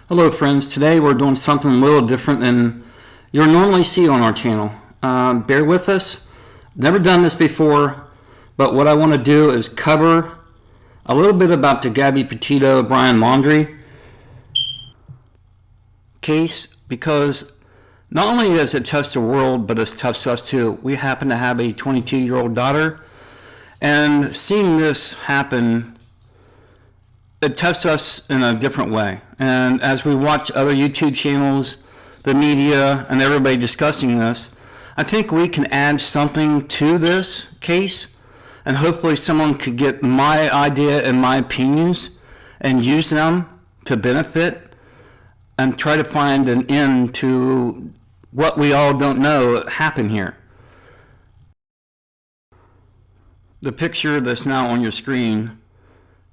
Hello friends, today we're doing something a little different than you'll normally see on our channel. Bear with us, never done this before, but what I want to do is cover a little bit about the GABBY PETITO Brian LAUNDRIE case, because not only does it touch the world, but it's touched us too. We happen to have a 22-year-old daughter, and seeing this happen, it touched us in a different way. And as we watch other YouTube channels, the media, and everybody discussing this, I think we can add something to this case, and hopefully someone could get my idea and my opinions and use them to benefit and try to find an end to what we all don't know happened here. The picture that's now on your screen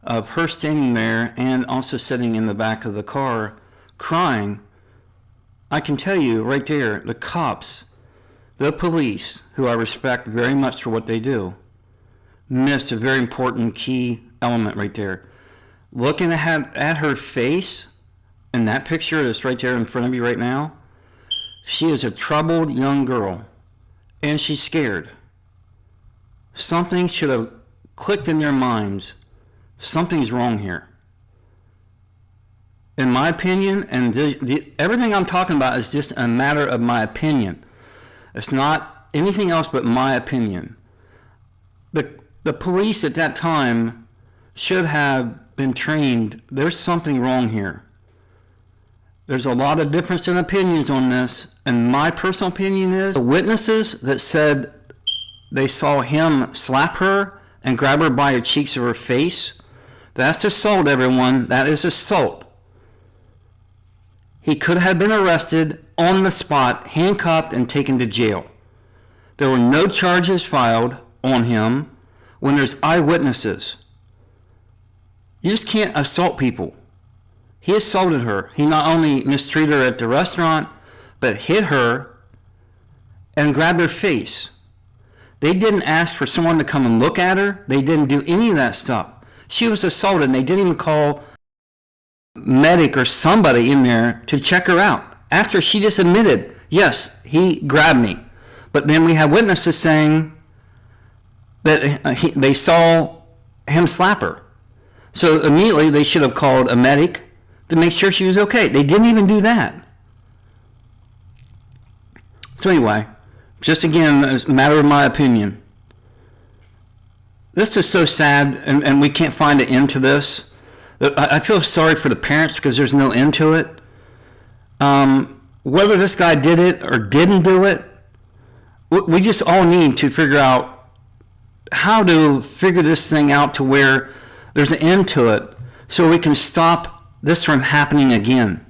of her standing there and also sitting in the back of the car crying, I can tell you right there, the cops, the police, who I respect very much for what they do, missed a very important key element right there. Looking at her face in that picture that's right there in front of you right now, she is a troubled young girl and she's scared. Something should have clicked in their minds. Something's wrong here. In my opinion, and everything I'm talking about is just a matter of my opinion. It's not anything else but my opinion. The police at that time should have been trained. There's something wrong here. There's a lot of difference in opinions on this, and my personal opinion is the witnesses that said they saw him slap her and grab her by her cheeks of her face, that's assault, everyone. That is assault. He could have been arrested on the spot, handcuffed, and taken to jail. There were no charges filed on him when there's eyewitnesses. You just can't assault people. He assaulted her. He not only mistreated her at the restaurant, but hit her and grabbed her face. They didn't ask for someone to come and look at her. They didn't do any of that stuff. She was assaulted, and they didn't even call a medic or somebody in there to check her out. After she just admitted, yes, he grabbed me. But then we have witnesses saying that they saw him slap her. So immediately they should have called a medic to make sure she was okay. They didn't even do that. So anyway, just again, it's a matter of my opinion. This is so sad, and we can't find an end to this. I feel sorry for the parents because there's no end to it. Whether this guy did it or didn't do it, we just all need to figure out how to figure this thing out to where there's an end to it so we can stop this from happening again.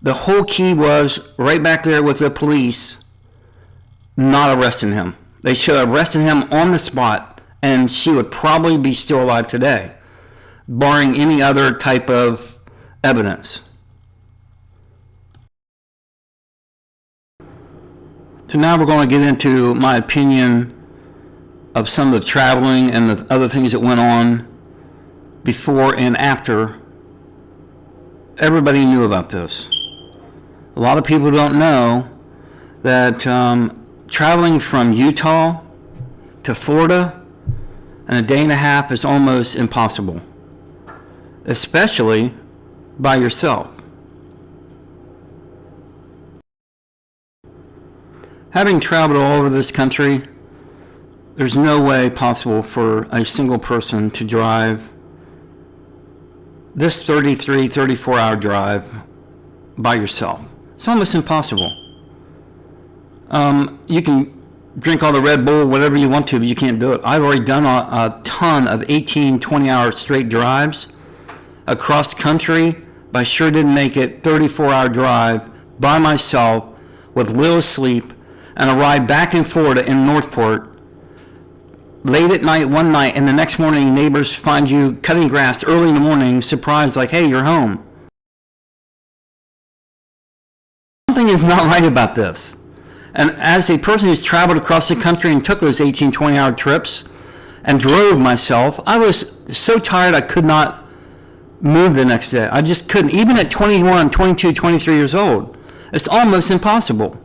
The whole key was right back there with the police not arresting him. They should have arrested him on the spot, and she would probably be still alive today, barring any other type of evidence. So now we're going to get into my opinion of some of the traveling and the other things that went on before and after everybody knew about this. A lot of people don't know that traveling from Utah to Florida in a day and a half is almost impossible, especially by yourself. Having traveled all over this country, there's no way possible for a single person to drive this 34-hour drive by yourself. It's almost impossible. You can drink all the Red Bull, whatever you want to, but you can't do it. I've already done a ton of 18, 20-hour straight drives across country, but I sure didn't make it 34-hour drive by myself with little sleep and a ride back in Florida in Northport late at night one night, and the next morning neighbors find you cutting grass early in the morning, surprised like, hey, you're home. Something is not right about this. And as a person who's traveled across the country and took those 18, 20-hour trips and drove myself, I was so tired I could not move the next day. I just couldn't. Even at 21, 22, 23 years old, it's almost impossible.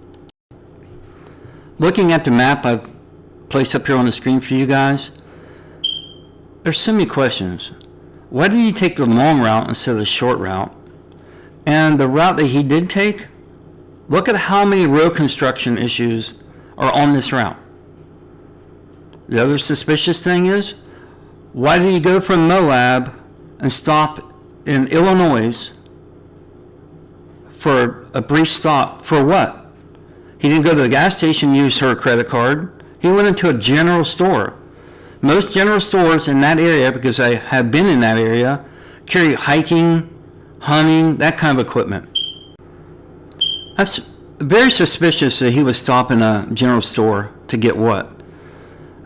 Looking at the map I've placed up here on the screen for you guys, there's so many questions. Why did he take the long route instead of the short route? And the route that he did take, look at how many road construction issues are on this route. The other suspicious thing is, why did he go from Moab and stop in Illinois for a brief stop? For what? He didn't go to the gas station, use her credit card. He went into a general store. Most general stores in that area, because I have been in that area, carry hiking, hunting, that kind of equipment. That's very suspicious that he was stopping a general store to get what?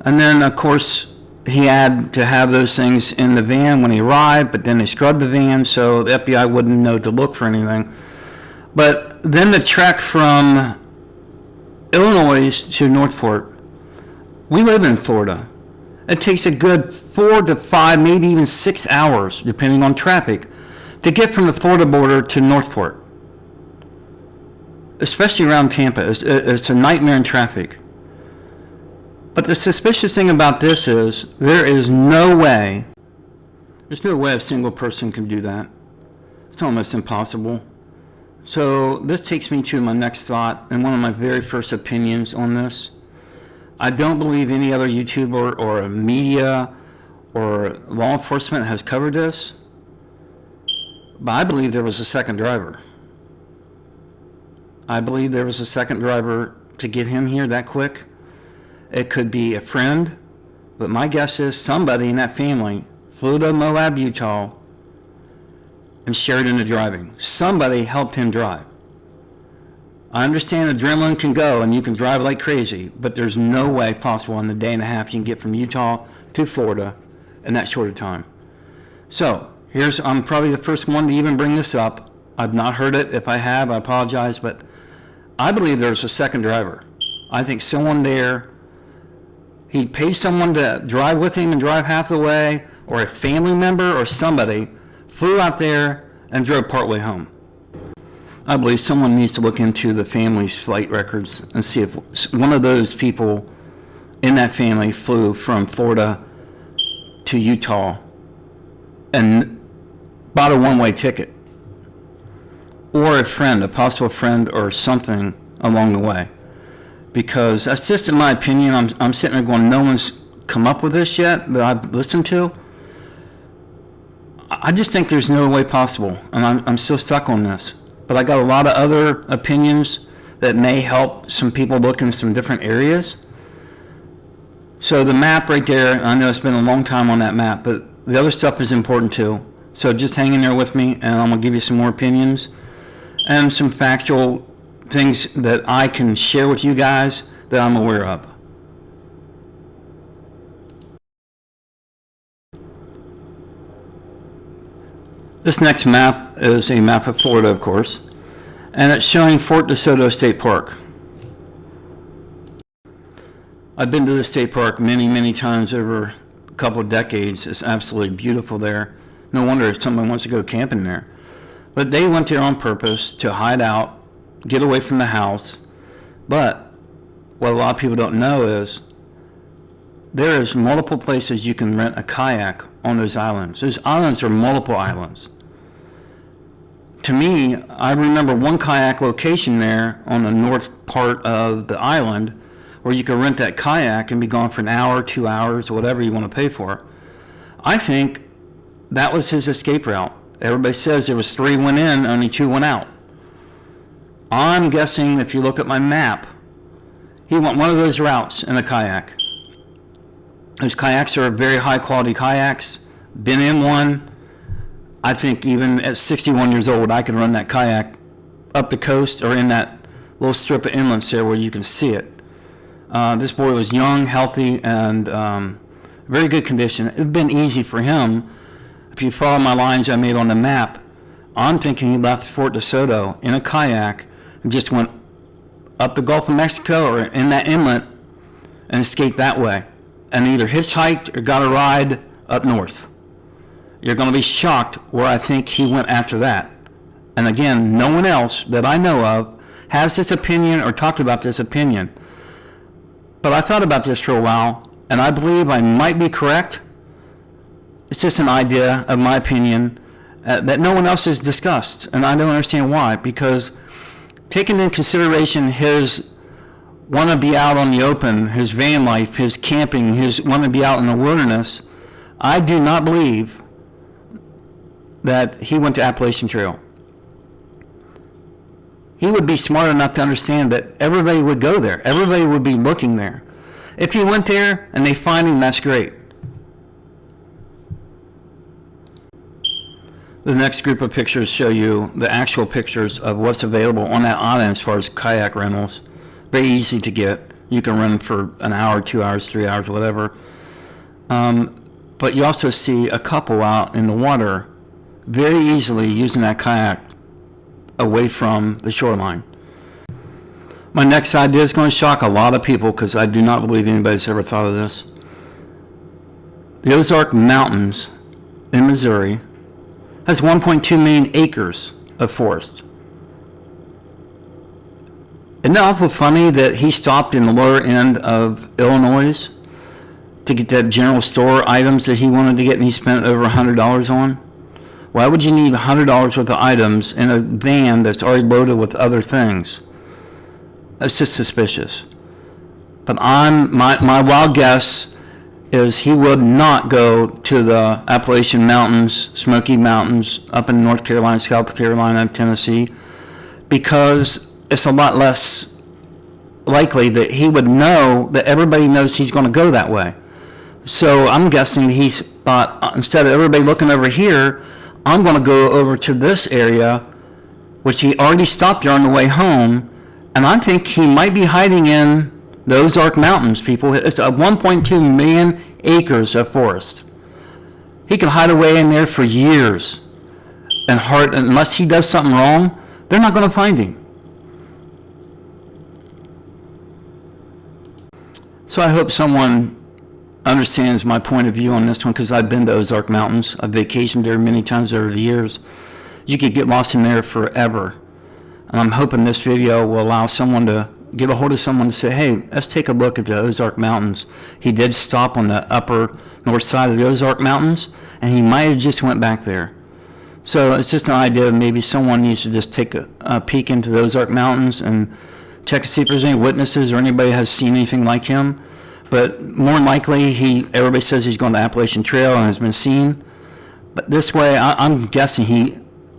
And then, of course, he had to have those things in the van when he arrived, but then they scrubbed the van, so the FBI wouldn't know to look for anything. But then the trek from Illinois to Northport, we live in Florida. It takes a good 4 to 5, maybe even 6 hours, depending on traffic, to get from the Florida border to Northport. Especially around Tampa. It's a nightmare in traffic. But the suspicious thing about this is there's no way a single person can do that. It's almost impossible. So this takes me to my next thought and one of my very first opinions on this. I don't believe any other YouTuber or media or law enforcement has covered this, but I believe there was a second driver. I believe there was a second driver to get him here that quick. It could be a friend, but my guess is somebody in that family flew to Moab, Utah, and shared in the driving. Somebody helped him drive. I understand adrenaline can go and you can drive like crazy, but there's no way possible in the day and a half you can get from Utah to Florida in that short of time. So I'm probably the first one to even bring this up. I've not heard it. If I have, I apologize, but I believe there's a second driver. I think someone there, he paid someone to drive with him and drive half the way, or a family member or somebody flew out there and drove partway home. I believe someone needs to look into the family's flight records and see if one of those people in that family flew from Florida to Utah and bought a one-way ticket, or a friend, a possible friend or something along the way. Because that's just in my opinion. I'm sitting there going, no one's come up with this yet that I've listened to. I just think there's no way possible, and I'm still stuck on this. But I got a lot of other opinions that may help some people look in some different areas. So the map right there, I know it's been a long time on that map, but the other stuff is important too. So just hang in there with me, and I'm going to give you some more opinions and some factual things that I can share with you guys that I'm aware of. This next map is a map of Florida, of course, and it's showing Fort DeSoto State Park. I've been to the state park many, many times over a couple of decades. It's absolutely beautiful there. No wonder if someone wants to go camping there. But they went there on purpose to hide out, get away from the house. But what a lot of people don't know is there is multiple places you can rent a kayak on those islands. Those islands are multiple islands. To me, I remember one kayak location there on the north part of the island where you could rent that kayak and be gone for an hour, 2 hours, or whatever you want to pay for. I think that was his escape route. Everybody says there was 3 went in, only 2 went out. I'm guessing if you look at my map, he went one of those routes in a kayak. Those kayaks are very high quality kayaks. Been in one. I think even at 61 years old, I could run that kayak up the coast or in that little strip of inlets there where you can see it. This boy was young, healthy, and very good condition. It had been easy for him. If you follow my lines I made on the map, I'm thinking he left Fort DeSoto in a kayak and just went up the Gulf of Mexico or in that inlet and escaped that way, and either hitchhiked or got a ride up north. You're going to be shocked where I think he went after that. And again, no one else that I know of has this opinion or talked about this opinion. But I thought about this for a while, and I believe I might be correct. It's just an idea of my opinion that no one else has discussed, and I don't understand why. Because taking into consideration his want to be out on the open, his van life, his camping, his want to be out in the wilderness, I do not believe that he went to Appalachian Trail. He would be smart enough to understand that everybody would go there. Everybody would be looking there. If he went there and they find him, that's great. The next group of pictures show you the actual pictures of what's available on that island as far as kayak rentals. Very easy to get. You can rent for an hour, 2 hours, 3 hours, whatever. But you also see a couple out in the water very easily using that kayak away from the shoreline. My next idea is going to shock a lot of people because I do not believe anybody's ever thought of this. The Ozark Mountains in Missouri has 1.2 million acres of forest. Isn't that awful funny that he stopped in the lower end of Illinois to get that general store items that he wanted to get, and he spent over $100 on? Why would you need $100 worth of items in a van that's already loaded with other things? That's just suspicious. But my wild guess is he would not go to the Appalachian Mountains, Smoky Mountains, up in North Carolina, South Carolina, Tennessee, because it's a lot less likely that he would know that everybody knows he's going to go that way. So I'm guessing he thought, instead of everybody looking over here, I'm going to go over to this area, which he already stopped there on the way home, and I think he might be hiding in the Ozark Mountains, people. It's a 1.2 million acres of forest. He can hide away in there for years, and unless he does something wrong, they're not going to find him. So I hope someone understands my point of view on this one, because I've been to Ozark Mountains. I've vacationed there many times over the years. You could get lost in there forever. And I'm hoping this video will allow someone to get a hold of someone to say, hey, let's take a look at the Ozark Mountains. He did stop on the upper north side of the Ozark Mountains, and he might have just went back there. So it's just an idea of maybe someone needs to just take a peek into the Ozark Mountains and check to see if there's any witnesses or anybody has seen anything like him. But more than likely, everybody says he's going to Appalachian Trail and has been seen. But this way, I'm guessing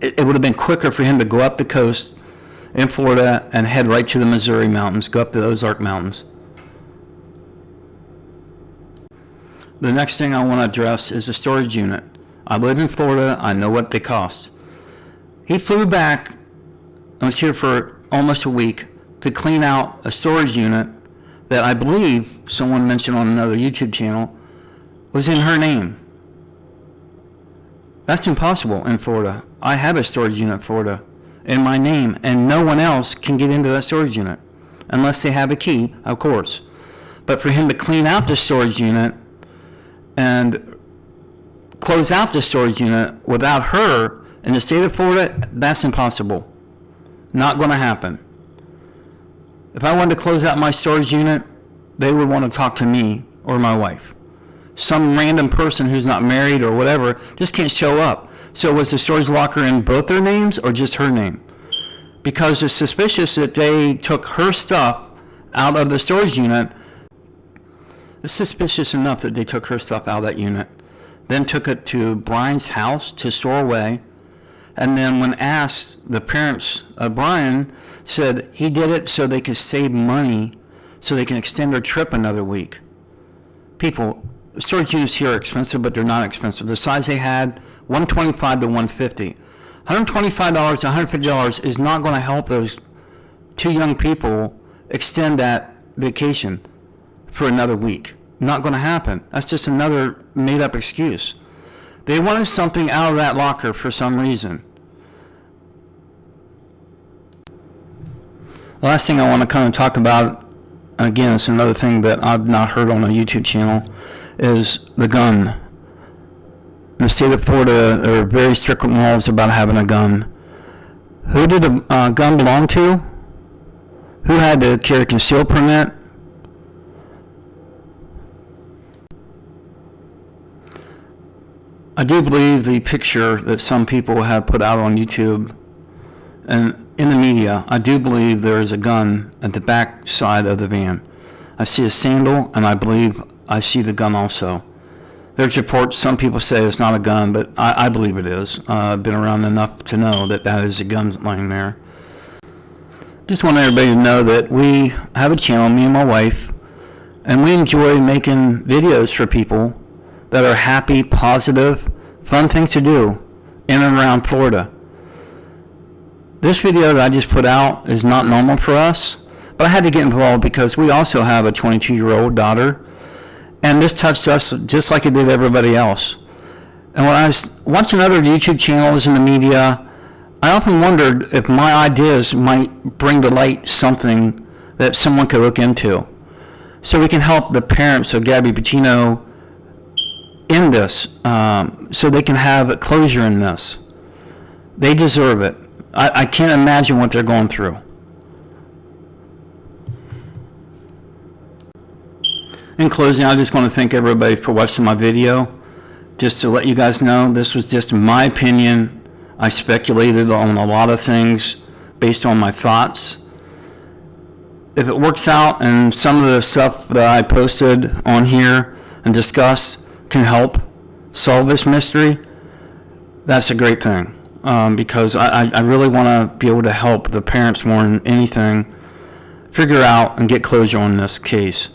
it would have been quicker for him to go up the coast in Florida and head right to the Missouri mountains, go up to the Ozark Mountains. The next thing I want to address is the storage unit. I live in Florida. I know what they cost. He flew back and was here for almost a week to clean out a storage unit that I believe someone mentioned on another YouTube channel was in her name. That's impossible in Florida. I have a storage unit in Florida in my name, and no one else can get into that storage unit unless they have a key, of course. But for him to clean out the storage unit and close out the storage unit without her in the state of Florida, that's impossible. Not going to happen. If I wanted to close out my storage unit, they would want to talk to me or my wife. Some random person who's not married or whatever just can't show up. So was the storage locker in both their names or just her name? Because it's suspicious that they took her stuff out of the storage unit. It's suspicious enough that they took her stuff out of that unit, then took it to Brian's house to store away, and then when asked, the parents of Brian said he did it so they could save money so they can extend their trip another week. People, storage units here are expensive, but they're not expensive. The size they had, $125 to $150. $125 to $150 is not going to help those two young people extend that vacation for another week. Not going to happen. That's just another made-up excuse. They wanted something out of that locker for some reason. The last thing I want to kind of talk about, again, it's another thing that I've not heard on a YouTube channel, is the gun. In the state of Florida, there are very strict laws about having a gun. Who did the gun belong to? Who had to carry a concealed permit? I do believe the picture that some people have put out on YouTube and in the media, I do believe there is a gun at the back side of the van. I see a sandal, and I believe I see the gun also. There's reports, some people say it's not a gun, but I believe it is. I've been around enough to know that that is a gun lying there. Just want everybody to know that we have a channel, me and my wife, and we enjoy making videos for people that are happy, positive, fun things to do in and around Florida. This video that I just put out is not normal for us, but I had to get involved because we also have a 22-year-old daughter, and this touched us just like it did everybody else. And when I was watching other YouTube channels in the media, I often wondered if my ideas might bring to light something that someone could look into, so we can help the parents of Gabby Petito in this, so they can have closure in this. They deserve it. I can't imagine what they're going through. In closing, I just want to thank everybody for watching my video. Just to let you guys know, this was just my opinion. I speculated on a lot of things based on my thoughts. If it works out and some of the stuff that I posted on here and discussed can help solve this mystery, that's a great thing. Because I really want to be able to help the parents more than anything figure out and get closure on this case.